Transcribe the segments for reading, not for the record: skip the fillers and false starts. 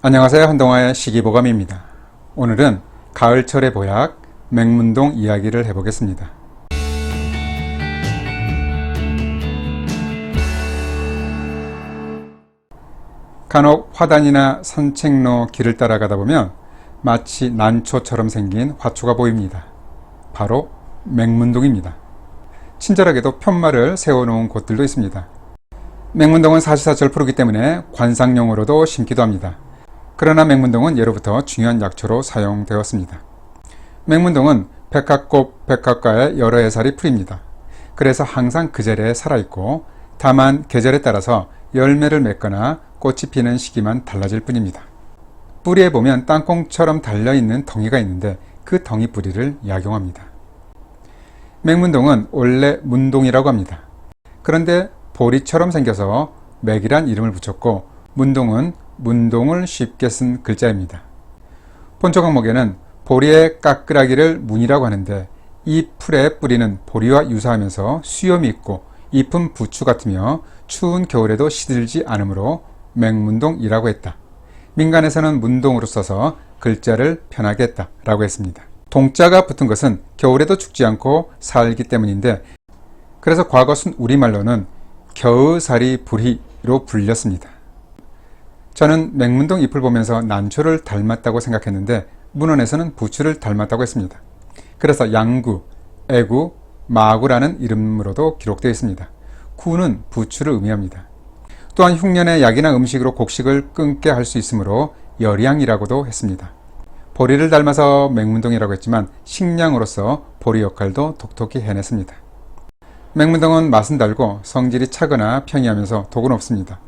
안녕하세요. 한동화의 시기보감입니다. 오늘은 가을철의 보약 맹문동 이야기를 해보겠습니다. 간혹 화단이나 산책로 길을 따라가다 보면 마치 난초처럼 생긴 화초가 보입니다. 바로 맹문동입니다. 친절하게도 편말을 세워놓은 곳들도 있습니다. 맹문동은 사시사철 푸르기 때문에 관상용으로도 심기도 합니다. 그러나 맹문동은 예로부터 중요한 약초로 사용되었습니다. 맹문동은 백합꽃 백합과의 여러 해살이 풀입니다. 그래서 항상 그 자리에 살아있고 다만 계절에 따라서 열매를 맺거나 꽃이 피는 시기만 달라질 뿐입니다. 뿌리에 보면 땅콩처럼 달려있는 덩이가 있는데 그 덩이 뿌리를 약용합니다. 맹문동은 원래 문동이라고 합니다. 그런데 보리처럼 생겨서 맥이란 이름을 붙였고 문동은 문동을 쉽게 쓴 글자입니다. 본초 강목에는 보리의 까끌하기를 문이라고 하는데 이 풀의 뿌리는 보리와 유사하면서 수염이 있고 잎은 부추 같으며 추운 겨울에도 시들지 않으므로 맹문동이라고 했다. 민간에서는 문동으로 써서 글자를 편하게 했다 라고 했습니다. 동자가 붙은 것은 겨울에도 죽지 않고 살기 때문인데 그래서 과거 순 우리말로는 겨우살이 불희로 불렸습니다. 저는 맹문동 잎을 보면서 난초를 닮았다고 생각했는데 문헌에서는 부추를 닮았다고 했습니다. 그래서 양구, 애구, 마구라는 이름으로도 기록되어 있습니다. 구는 부추를 의미합니다. 또한 흉년에 약이나 음식으로 곡식을 끊게 할 수 있으므로 열양이라고도 했습니다. 보리를 닮아서 맹문동이라고 했지만 식량으로서 보리 역할도 톡톡히 해냈습니다. 맹문동은 맛은 달고 성질이 차거나 평이하면서 독은 없습니다.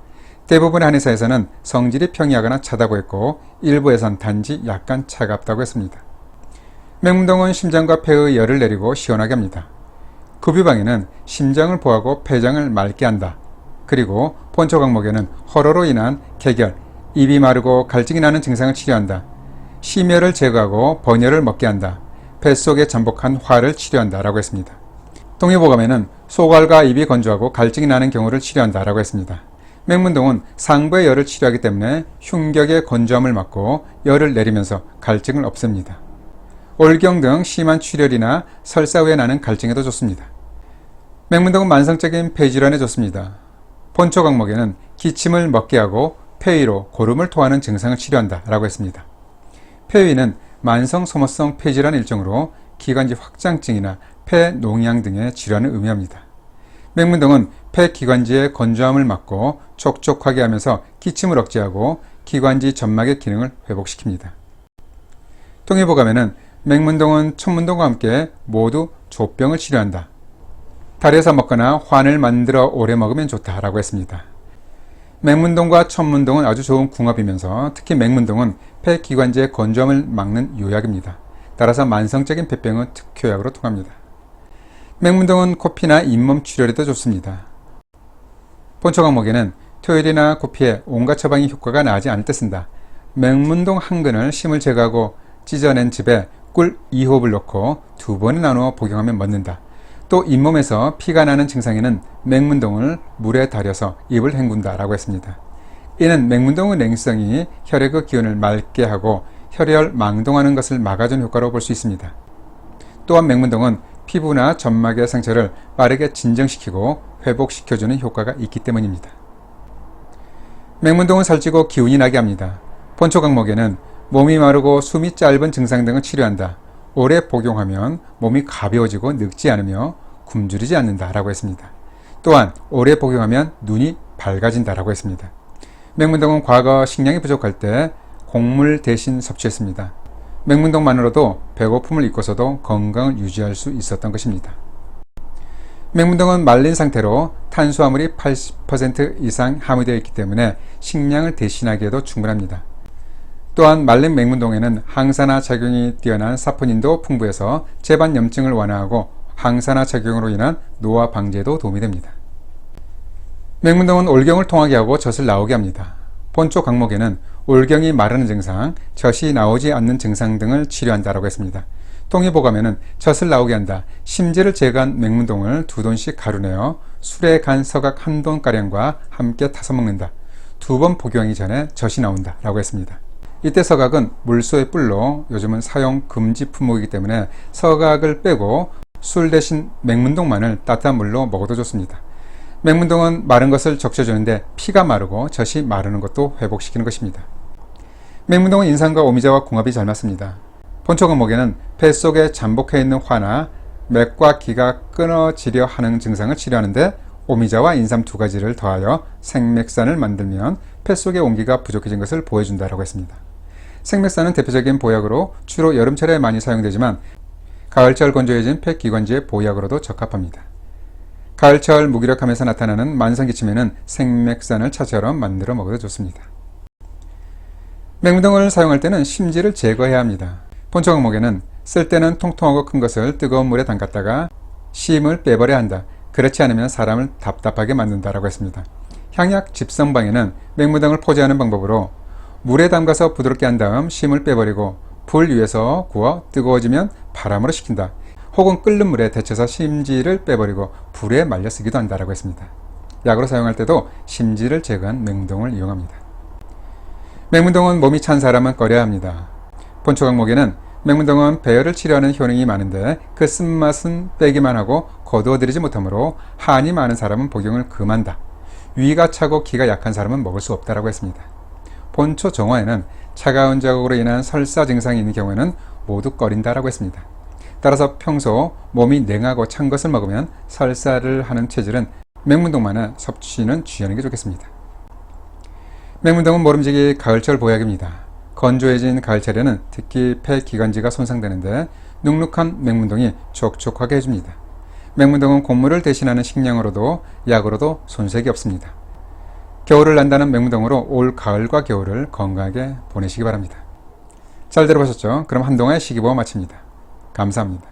대부분의 한의사에서는 성질이 평이하거나 차다고 했고 일부에선 단지 약간 차갑다고 했습니다. 맹문동은 심장과 폐의 열을 내리고 시원하게 합니다. 급유방에는 심장을 보하고 폐장을 맑게 한다. 그리고 본초 강목에는 허로로 인한 객열, 입이 마르고 갈증이 나는 증상을 치료한다. 심혈을 제거하고 번열을 먹게 한다. 뱃속에 잠복한 화를 치료한다 라고 했습니다. 동의보감에는 소갈과 입이 건조하고 갈증이 나는 경우를 치료한다 라고 했습니다. 맹문동은 상부의 열을 치료하기 때문에 흉격의 건조함을 막고 열을 내리면서 갈증을 없앱니다. 올경 등 심한 출혈이나 설사 후에 나는 갈증에도 좋습니다. 맹문동은 만성적인 폐질환에 좋습니다. 본초 강목에는 기침을 먹게 하고 폐위로 고름을 토하는 증상을 치료한다 라고 했습니다. 폐위는 만성 소모성 폐질환 일종으로 기관지 확장증이나 폐농양 등의 질환을 의미합니다. 맹문동은 폐기관지의 건조함을 막고 촉촉하게 하면서 기침을 억제하고 기관지 점막의 기능을 회복시킵니다. 동의보감에는 맹문동은 천문동과 함께 모두 조병을 치료한다. 달에서 먹거나 환을 만들어 오래 먹으면 좋다라고 했습니다. 맹문동과 천문동은 아주 좋은 궁합이면서 특히 맹문동은 폐기관지의 건조함을 막는 요약입니다. 따라서 만성적인 폐병은 특효약으로 통합니다. 맹문동은 코피나 잇몸 출혈에도 좋습니다. 본초 강목에는 토열이나 코피에 온갖 처방이 효과가 나지 않을 때 쓴다. 맹문동 한 근을 심을 제거하고 찢어낸 즙에 꿀 2호흡을 넣고 2번에 나누어 복용하면 멎는다. 또 잇몸에서 피가 나는 증상에는 맹문동을 물에 달여서 입을 헹군다 라고 했습니다. 이는 맹문동의 냉성이 혈액의 기운을 맑게 하고 혈혈 망동하는 것을 막아준 효과로 볼 수 있습니다. 또한 맹문동은 피부나 점막의 상처를 빠르게 진정시키고 회복시켜주는 효과가 있기 때문입니다. 맹문동은 살찌고 기운이 나게 합니다. 본초 강목에는 몸이 마르고 숨이 짧은 증상 등을 치료한다. 오래 복용하면 몸이 가벼워지고 늙지 않으며 굶주리지 않는다 라고 했습니다. 또한 오래 복용하면 눈이 밝아진다 라고 했습니다. 맹문동은 과거 식량이 부족할 때 곡물 대신 섭취했습니다. 맹문동만으로도 배고픔을 잊고서도 건강을 유지할 수 있었던 것입니다. 맹문동은 말린 상태로 탄수화물이 80% 이상 함유되어 있기 때문에 식량을 대신하기에도 충분합니다. 또한 말린 맹문동에는 항산화 작용이 뛰어난 사포닌도 풍부해서 재반염증을 완화하고 항산화 작용으로 인한 노화 방지에도 도움이 됩니다. 맹문동은 올경을 통하게 하고 젖을 나오게 합니다. 본초 강목에는 올경이 마르는 증상, 젖이 나오지 않는 증상 등을 치료한다라고 했습니다. 동의보감에는 젖을 나오게 한다. 심지를 제거한 맹문동을 2돈씩 가루내어 술에 간 서각 1돈가량과 함께 타서 먹는다. 2번 복용하기 전에 젖이 나온다 라고 했습니다. 이때 서각은 물소의 뿔로 요즘은 사용 금지 품목이기 때문에 서각을 빼고 술 대신 맹문동만을 따뜻한 물로 먹어도 좋습니다. 맹문동은 마른 것을 적셔주는데 피가 마르고 젖이 마르는 것도 회복시키는 것입니다. 맹문동은 인삼과 오미자와 궁합이 잘 맞습니다. 본초강목에는 뱃속에 잠복해 있는 화나 맥과 기가 끊어지려 하는 증상을 치료하는데 오미자와 인삼 2가지를 더하여 생맥산을 만들면 폐속의 온기가 부족해진 것을 보여준다고 했습니다. 생맥산은 대표적인 보약으로 주로 여름철에 많이 사용되지만 가을철 건조해진 폐기관지의 보약으로도 적합합니다. 가을철 무기력함에서 나타나는 만성기침에는 생맥산을 차처럼 만들어 먹어도 좋습니다. 맹문동을 사용할 때는 심지를 제거해야 합니다. 본초강목에는 쓸 때는 통통하고 큰 것을 뜨거운 물에 담갔다가 심을 빼버려야 한다. 그렇지 않으면 사람을 답답하게 만든다라고 했습니다. 향약 집성방에는 맹문동을 포제하는 방법으로 물에 담가서 부드럽게 한 다음 심을 빼버리고 불 위에서 구워 뜨거워지면 바람으로 식힌다. 혹은 끓는 물에 데쳐서 심지를 빼버리고 불에 말려 쓰기도 한다라고 했습니다. 약으로 사용할 때도 심지를 제거한 맹문동을 이용합니다. 맹문동은 몸이 찬 사람은 꺼려야 합니다. 본초강목에는 맹문동은 배열을 치료하는 효능이 많은데 그 쓴맛은 빼기만 하고 거두어들이지 못하므로 한이 많은 사람은 복용을 금한다. 위가 차고 기가 약한 사람은 먹을 수 없다라고 했습니다. 본초 정화에는 차가운 자극으로 인한 설사 증상이 있는 경우에는 모두 꺼린다라고 했습니다. 따라서 평소 몸이 냉하고 찬 것을 먹으면 설사를 하는 체질은 맹문동만을 섭취는 취하는 게 좋겠습니다. 맹문동은 모름지기 가을철 보약입니다. 건조해진 가을철에는 특히 폐기관지가 손상되는데 눅눅한 맹문동이 촉촉하게 해줍니다. 맹문동은 곡물을 대신하는 식량으로도 약으로도 손색이 없습니다. 겨울을 난다는 맹문동으로 올 가을과 겨울을 건강하게 보내시기 바랍니다. 잘 들어보셨죠? 그럼 한동안의 시기보험 마칩니다. 감사합니다.